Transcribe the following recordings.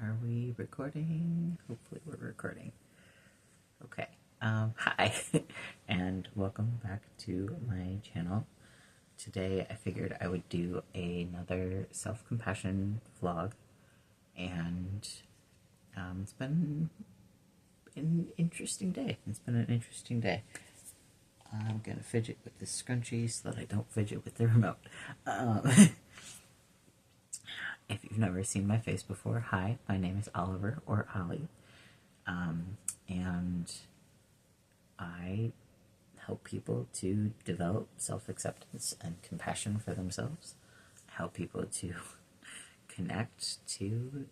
Are we recording? Hopefully we're recording. Okay. Hi, and welcome back to my channel. Today I figured I would do another self-compassion vlog, and it's been an interesting day. I'm gonna fidget with this scrunchie so that I don't fidget with the remote. If you've never seen my face before, hi, my name is Oliver, or Ollie, and I help people to develop self-acceptance and compassion for themselves. I help people to connect to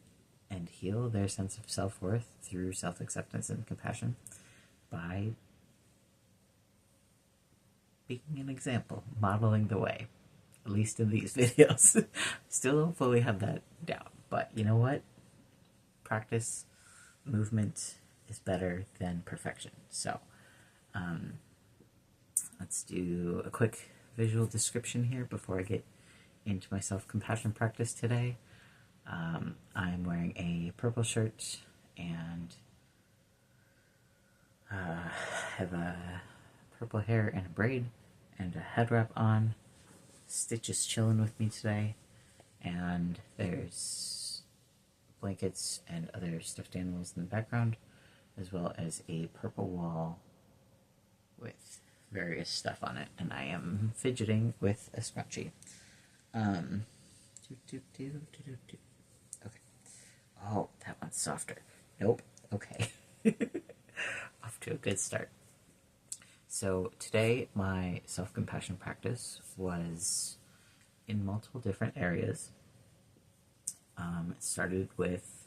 and heal their sense of self-worth through self-acceptance and compassion by being an example, modeling the way. At least in these videos. Still don't fully have that down, but you know what? Practice, movement is better than perfection. So, let's do a quick visual description here before I get into my self-compassion practice today. I'm wearing a purple shirt and have a purple hair and a braid and a head wrap on. Stitch is chilling with me today, and there's blankets and other stuffed animals in the background, as well as a purple wall with various stuff on it, and I am fidgeting with a scrunchie. Okay. Oh, that one's softer. Nope. Okay. Off to a good start. So today my self-compassion practice was in multiple different areas. It started with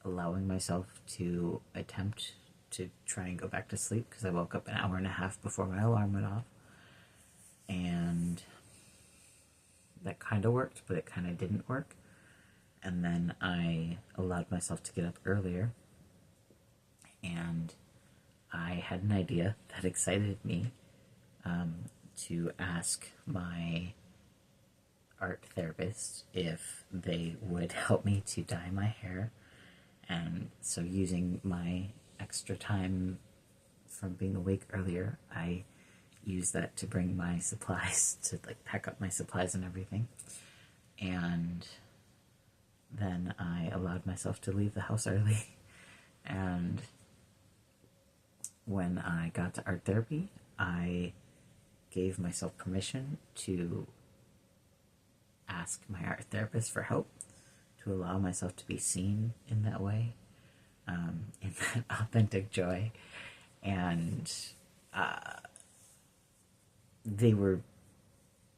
allowing myself to attempt to try and go back to sleep because I woke up an hour and a half before my alarm went off. And that kind of worked, but it kind of didn't work. And then I allowed myself to get up earlier, and I had an idea that excited me to ask my art therapist if they would help me to dye my hair. And so using my extra time from being awake earlier, I used that to bring my supplies, to pack up my supplies and everything. And then I allowed myself to leave the house early. And when I got to art therapy, I gave myself permission to ask my art therapist for help, to allow myself to be seen in that way, in that authentic joy. And they were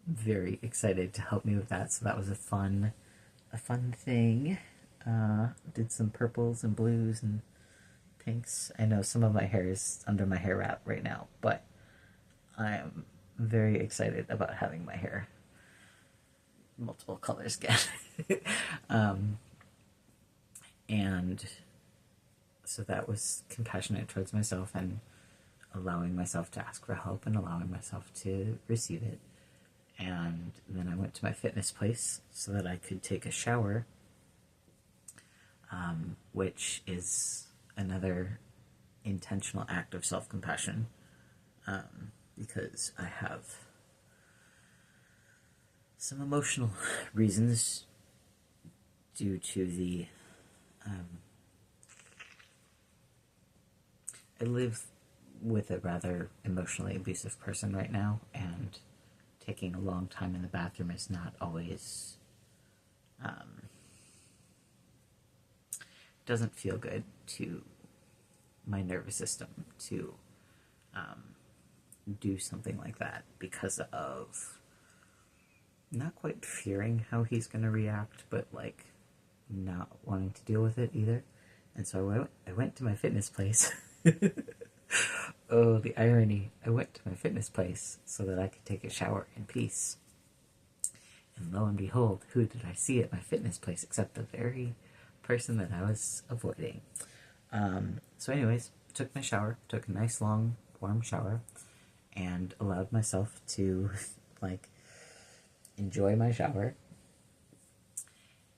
very excited to help me with that, so that was a fun thing. Did some purples and blues and pinks. I know some of my hair is under my hair wrap right now, but I am very excited about having my hair multiple colors again. And so that was compassionate towards myself and allowing myself to ask for help and allowing myself to receive it. And then I went to my fitness place so that I could take a shower, which is another intentional act of self-compassion, because I have some emotional reasons due to the I live with a rather emotionally abusive person right now, and taking a long time in the bathroom is not always doesn't feel good to my nervous system to do something like that, because of not quite fearing how he's going to react, but not wanting to deal with it either. And so I went to my fitness place. Oh, the irony. I went to my fitness place so that I could take a shower in peace. And lo and behold, who did I see at my fitness place except the very person that I was avoiding? So anyways, took my shower, took a nice long warm shower, and allowed myself to enjoy my shower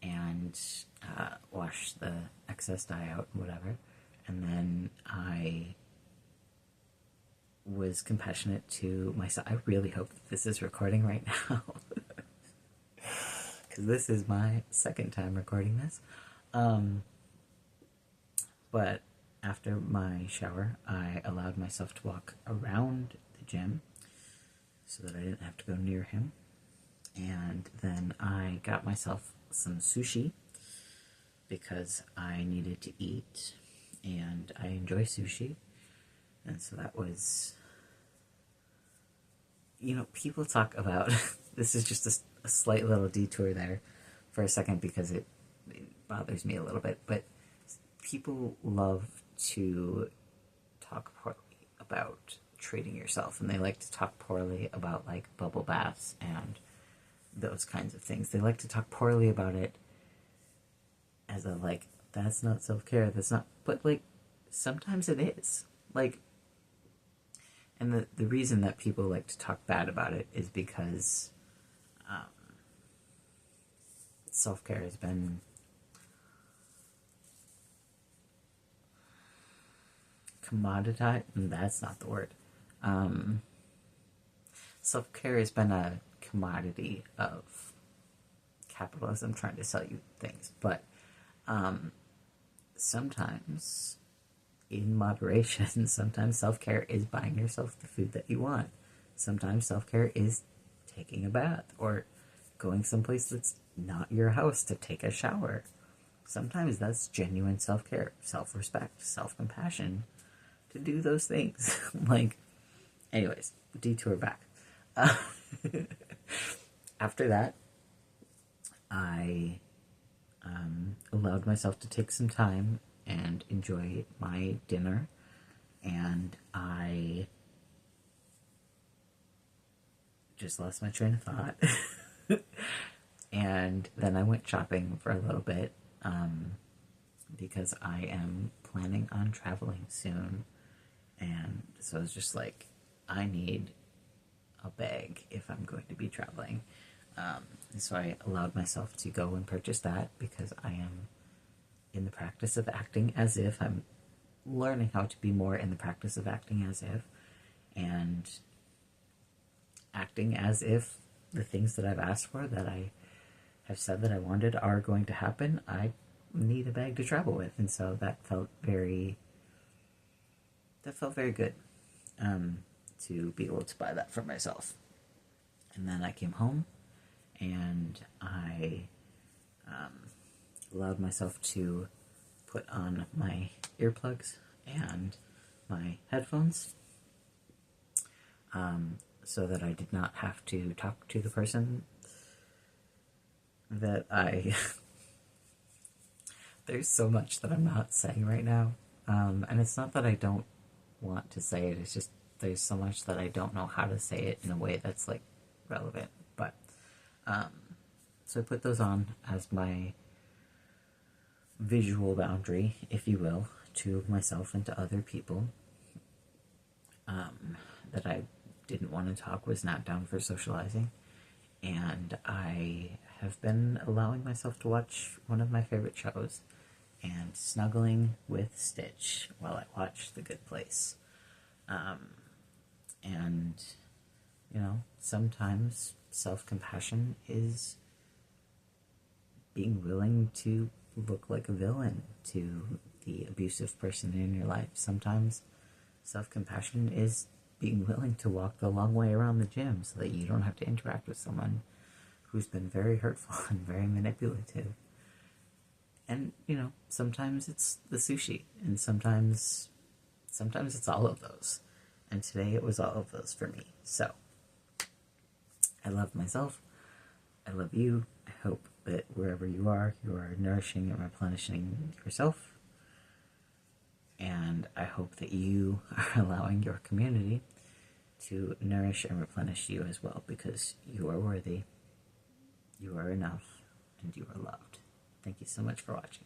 and wash wash the excess dye out and whatever. And then I was compassionate to myself. I really hope that this is recording right now. Because this is my second time recording this. But after my shower, I allowed myself to walk around the gym so that I didn't have to go near him. And then I got myself some sushi because I needed to eat, and I enjoy sushi. And so that was, people talk about, this is just a slight little detour there for a second because it bothers me a little bit, but people love to talk poorly about treating yourself, and they like to talk poorly about like bubble baths and those kinds of things. They like to talk poorly about it as a like, that's not self-care, that's not, but like sometimes it is. Like, and the reason that people like to talk bad about it is because self-care has been commoditized, and that's not the word. Self-care has been a commodity of capitalism trying to sell you things, but sometimes in moderation. Sometimes self-care is buying yourself the food that you want. Sometimes self-care is taking a bath or going someplace that's not your house to take a shower. Sometimes that's genuine self-care, self-respect, self-compassion to do those things. Like, anyways, detour back. After that, I allowed myself to take some time and enjoy my dinner, and I just lost my train of thought. And then I went shopping for a little bit, because I am planning on traveling soon, and so it's just like, I need a bag if I'm going to be traveling. So I allowed myself to go and purchase that because I am in the practice of acting as if. I'm learning how to be more in the practice of acting as if, and acting as if the things that I've asked for, that I have said that I wanted, are going to happen. I need a bag to travel with, and so that felt very good, to be able to buy that for myself. And then I came home, and I allowed myself to put on my earplugs and my headphones, so that I did not have to talk to the person that there's so much that I'm not saying right now, and it's not that I don't want to say it, it's just there's so much that I don't know how to say it in a way that's like relevant. But so I put those on as my visual boundary, if you will, to myself and to other people, that I didn't want to talk, was not down for socializing. And I have been allowing myself to watch one of my favorite shows and snuggling with Stitch while I watch The Good Place. And, sometimes self-compassion is being willing to look like a villain to the abusive person in your life. Sometimes self-compassion is being willing to walk the long way around the gym so that you don't have to interact with someone who's been very hurtful and very manipulative. And, sometimes it's the sushi, and sometimes it's all of those. And today it was all of those for me. So, I love myself. I love you. I hope that wherever you are nourishing and replenishing yourself. And I hope that you are allowing your community to nourish and replenish you as well, because you are worthy, you are enough, and you are loved. Thank you so much for watching.